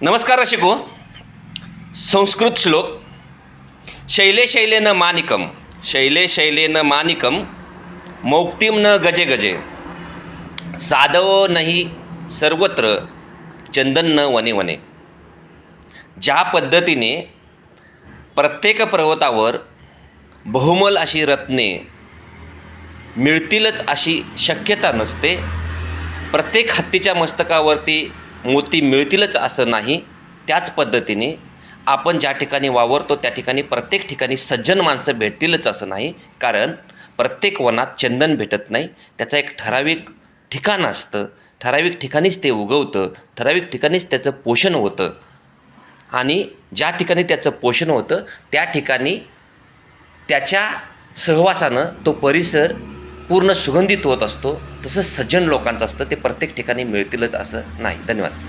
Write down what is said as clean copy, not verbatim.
नमस्कार रसिको. संस्कृत श्लोक. Shelley Shailen Manickam, Shelley Shailen Manickam, मौक्तिम न गजे गजे, साधवो नाही सर्वत्र, चंदन न वने वने. ज्या पद्धतीने प्रत्येक पर्वतावर बहुमल अशी रत्ने मिळतीलच अशी शक्यता नसते, प्रत्येक हत्तीच्या मस्तकावरती मोती मिळतीलच असं नाही. त्याच पद्धतीने आपण ज्या ठिकाणी वावरतो त्या ठिकाणी प्रत्येक ठिकाणी सज्जन माणसं भेटतीलच असं नाही. कारण प्रत्येक वनात चंदन भेटत नाही. त्याचं एक ठराविक ठिकाण असतं, ठराविक ठिकाणीच ते उगवतं, ठराविक ठिकाणीच त्याचं पोषण होतं. आणि ज्या ठिकाणी त्याचं पोषण होतं त्या ठिकाणी त्याच्या सहवासानं तो परिसर पूर्ण सुगंधित होत असतो. तसं सज्जन लोकांचं असतं, ते प्रत्येक ठिकाणी मिळतीलच असं नाही. धन्यवाद.